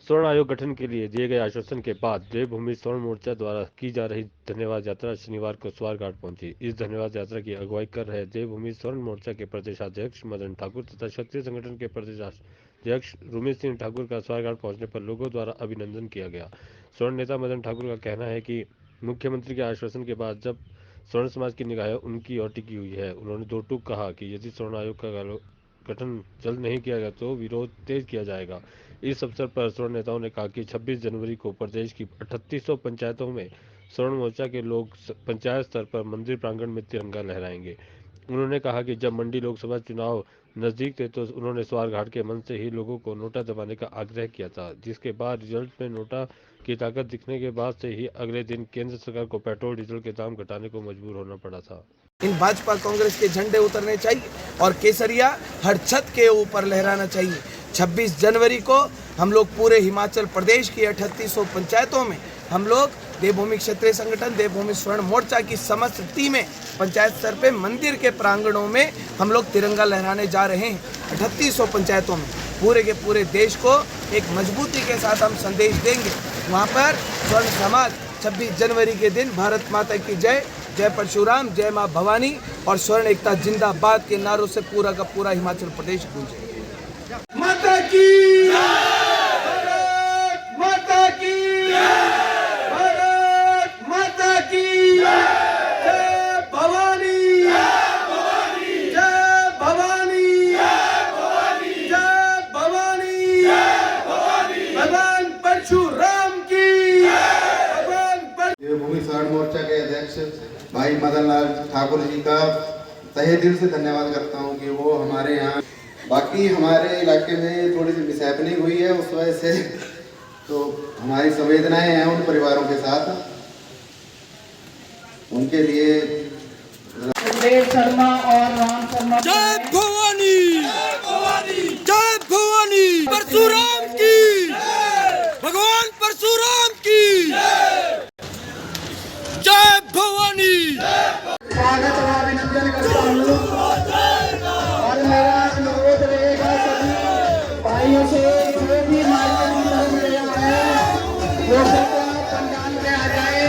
स्वर्ण आयोग गठन के लिए दिए गए आश्वासन के बाद देवभूमि स्वर्ण मोर्चा द्वारा की जा रही धन्यवाद यात्रा शनिवार को स्वार घाट पहुंची। इस धन्यवाद यात्रा की अगुवाई कर रहे देवभूमि स्वर्ण मोर्चा के प्रदेशाध्यक्ष मदन ठाकुर तथा क्षत्रिय संगठन के प्रदेशाध्यक्ष रुमेश सिंह ठाकुर का स्वार घाट पहुंचने पर लोगों द्वारा अभिनंदन किया गया। स्वर्ण नेता मदन ठाकुर का कहना है कि मुख्यमंत्री के आश्वासन के बाद जब स्वर्ण समाज की निगाहें उनकी ओर टिकी हुई है, उन्होंने दो टूक कहा कि यदि स्वर्ण आयोग का गठन जल्द नहीं किया गया तो विरोध तेज किया जाएगा। इस अवसर पर स्वर्ण नेताओं ने कहा कि 26 जनवरी को प्रदेश की 3800 पंचायतों में स्वर्ण मोर्चा के लोग पंचायत स्तर पर मंदिर प्रांगण में तिरंगा लहराएंगे। उन्होंने कहा कि जब मंडी लोकसभा चुनाव नजदीक थे तो उन्होंने स्वार घाट के मंच से ही लोगों को नोटा दबाने का आग्रह किया था, जिसके बाद रिजल्ट में नोटा की ताकत दिखने के बाद से ही अगले दिन केंद्र सरकार को पेट्रोल डीजल के दाम घटाने को मजबूर होना पड़ा था। इन भाजपा कांग्रेस के झंडे उतरने चाहिए और केसरिया हर छत के ऊपर लहराना चाहिए। 26 जनवरी को हम लोग पूरे हिमाचल प्रदेश की 3800 पंचायतों में हम लोग देवभूमि क्षेत्रीय संगठन देवभूमि स्वर्ण मोर्चा की समस्त टीमें पंचायत स्तर पे मंदिर के प्रांगणों में हम लोग तिरंगा लहराने जा रहे हैं। 3800 पंचायतों में पूरे के पूरे देश को एक मजबूती के साथ हम संदेश देंगे। वहाँ पर स्वर्ण समाज 26 जनवरी के दिन भारत माता की जय, जय परशुराम, जय माँ भवानी और स्वर्ण एकता जिंदाबाद के नारों से पूरा का पूरा हिमाचल प्रदेश गूंजे। माता की भारत माता की भारत माता की जय भवानी जय भवानी जय भवानी भगवान परशुराम की देवभूमि स्वर्ण मोर्चा के अध्यक्ष भाई मदन लाल ठाकुर जी का तहे दिल से धन्यवाद करता हूं कि वो हमारे यहाँ, बाकी हमारे इलाके में थोड़ी सी मिसहैपनिंग हुई है उस वजह से, तो हमारी संवेदनाएं हैं उन परिवारों के साथ, उनके लिए देव शर्मा और राम शर्मा। जय भवानी जय भवानी परशुराम की भगवान परशुराम की जय भवानी। स्वागत और अभिनंदन करता हूँ और मेरा अनुरोध रहेगा सभी भाइयों से जो भी मार्केट में आए वो सब पंडाल में आ जाए।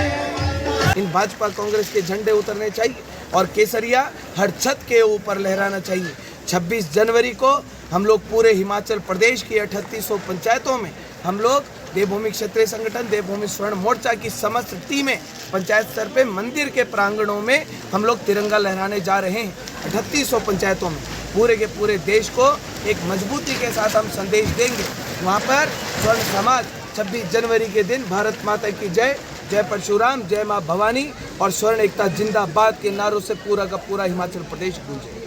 इन भाजपा कांग्रेस के झंडे उतरने चाहिए और केसरिया हर छत के ऊपर लहराना चाहिए। 26 जनवरी को हम लोग पूरे हिमाचल प्रदेश की 3800 पंचायतों में हम लोग देवभूमि क्षेत्रीय संगठन देवभूमि स्वर्ण मोर्चा की समस्त टीमें पंचायत स्तर पे मंदिर के प्रांगणों में हम लोग तिरंगा लहराने जा रहे हैं। 3800 पंचायतों में पूरे के पूरे देश को एक मजबूती के साथ हम संदेश देंगे। वहाँ पर स्वर्ण समाज 26 जनवरी के दिन भारत माता की जय, जय परशुराम, जय माँ भवानी और स्वर्ण एकता जिंदाबाद के नारों से पूरा का पूरा हिमाचल प्रदेश गूंजे।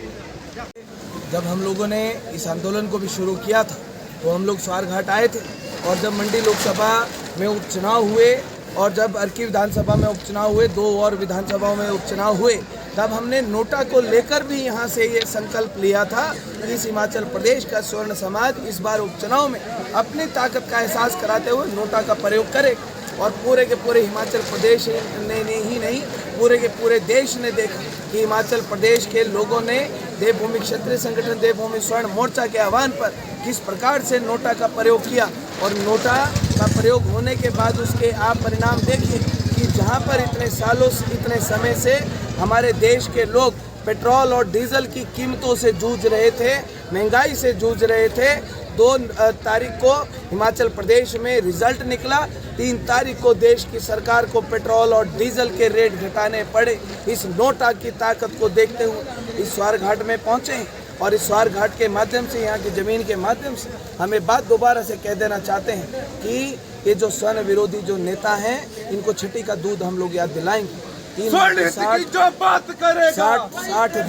जब हम लोगों ने इस आंदोलन को भी शुरू किया था तो हम लोग स्वार घाट आए थे, और जब मंडी लोकसभा में उपचुनाव हुए और जब अर्की विधानसभा में उपचुनाव हुए, 2 और विधानसभाओं में उपचुनाव हुए, तब हमने नोटा को लेकर भी यहाँ से ये संकल्प लिया था कि इस हिमाचल प्रदेश का स्वर्ण समाज इस बार उपचुनाव में अपनी ताकत का एहसास कराते हुए नोटा का प्रयोग करे। और पूरे के पूरे हिमाचल प्रदेश ने ही नहीं पूरे के पूरे देश ने देखा कि हिमाचल प्रदेश के लोगों ने देवभूमि क्षेत्रीय संगठन देवभूमि स्वर्ण मोर्चा के आह्वान पर किस प्रकार से नोटा का प्रयोग किया। और नोटा का प्रयोग होने के बाद उसके आप परिणाम देखिए कि जहां पर इतने सालों इतने समय से हमारे देश के लोग पेट्रोल और डीजल की कीमतों से जूझ रहे थे, महंगाई से जूझ रहे थे, 2 तारीख को हिमाचल प्रदेश में रिजल्ट निकला, 3 तारीख को देश की सरकार को पेट्रोल और डीजल के रेट घटाने पड़े। इस नोटा की ताकत को देखते हुए इस स्वार घाट में पहुँचे और इस स्वार घाट के माध्यम से, यहाँ की ज़मीन के माध्यम से हमें बात दोबारा से कह देना चाहते हैं कि ये जो स्वर्ण विरोधी जो नेता हैं, इनको छठी का दूध हम लोग याद दिलाएंगे। 60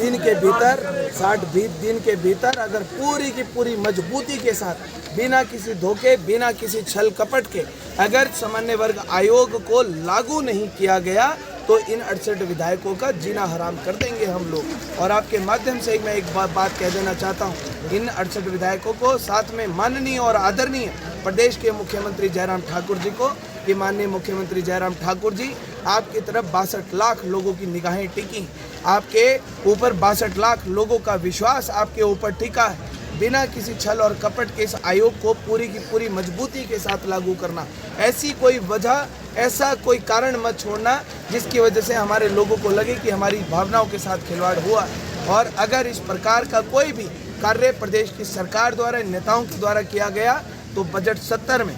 दिन के भीतर अगर पूरी की पूरी मजबूती के साथ बिना किसी धोखे बिना किसी छल कपट के अगर सामान्य वर्ग आयोग को लागू नहीं किया गया तो इन 68 विधायकों का जीना हराम कर देंगे हम लोग। और आपके माध्यम से मैं एक बात कह देना चाहता हूँ, इन 68 विधायकों को साथ में माननीय और आदरणीय प्रदेश के मुख्यमंत्री जयराम ठाकुर जी को कि माननीय मुख्यमंत्री जयराम ठाकुर जी, आपकी तरफ 62 लाख लोगों की निगाहें टिकी, आपके ऊपर 62 लाख लोगों का विश्वास आपके ऊपर टिका है। बिना किसी छल और कपट के इस आयोग को पूरी की पूरी मजबूती के साथ लागू करना। ऐसी कोई वजह, ऐसा कोई कारण मत छोड़ना जिसकी वजह से हमारे लोगों को लगे कि हमारी भावनाओं के साथ खिलवाड़ हुआ। और अगर इस प्रकार का कोई भी कार्य प्रदेश की सरकार द्वारा, नेताओं के द्वारा किया गया तो बजट 70 में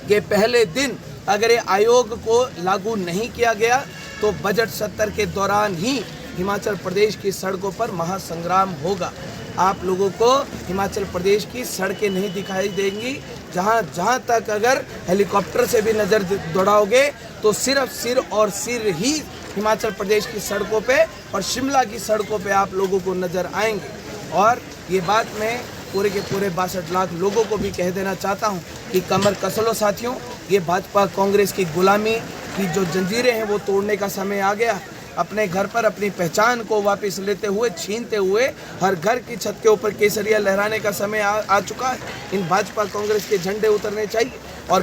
के पहले दिन अगर ये आयोग को लागू नहीं किया गया तो बजट 70 के दौरान ही हिमाचल प्रदेश की सड़कों पर महासंग्राम होगा। आप लोगों को हिमाचल प्रदेश की सड़कें नहीं दिखाई देंगी। जहाँ तक अगर हेलीकॉप्टर से भी नज़र दौड़ाओगे तो सिर्फ सिर और सिर ही हिमाचल प्रदेश की सड़कों पे और शिमला की सड़कों पे आप लोगों को नज़र आएंगे। और ये बात मैं पूरे के पूरे 62 लाख लोगों को भी कह देना चाहता हूँ कि कमर कस लो साथियों, ये भाजपा कांग्रेस की गुलामी की जो जंजीरें हैं वो तोड़ने का समय आ गया। अपने घर पर अपनी पहचान को वापस लेते हुए, छीनते हुए हर घर की छत के ऊपर केसरिया लहराने का समय आ चुका है। इन भाजपा कांग्रेस के झंडे उतरने चाहिए और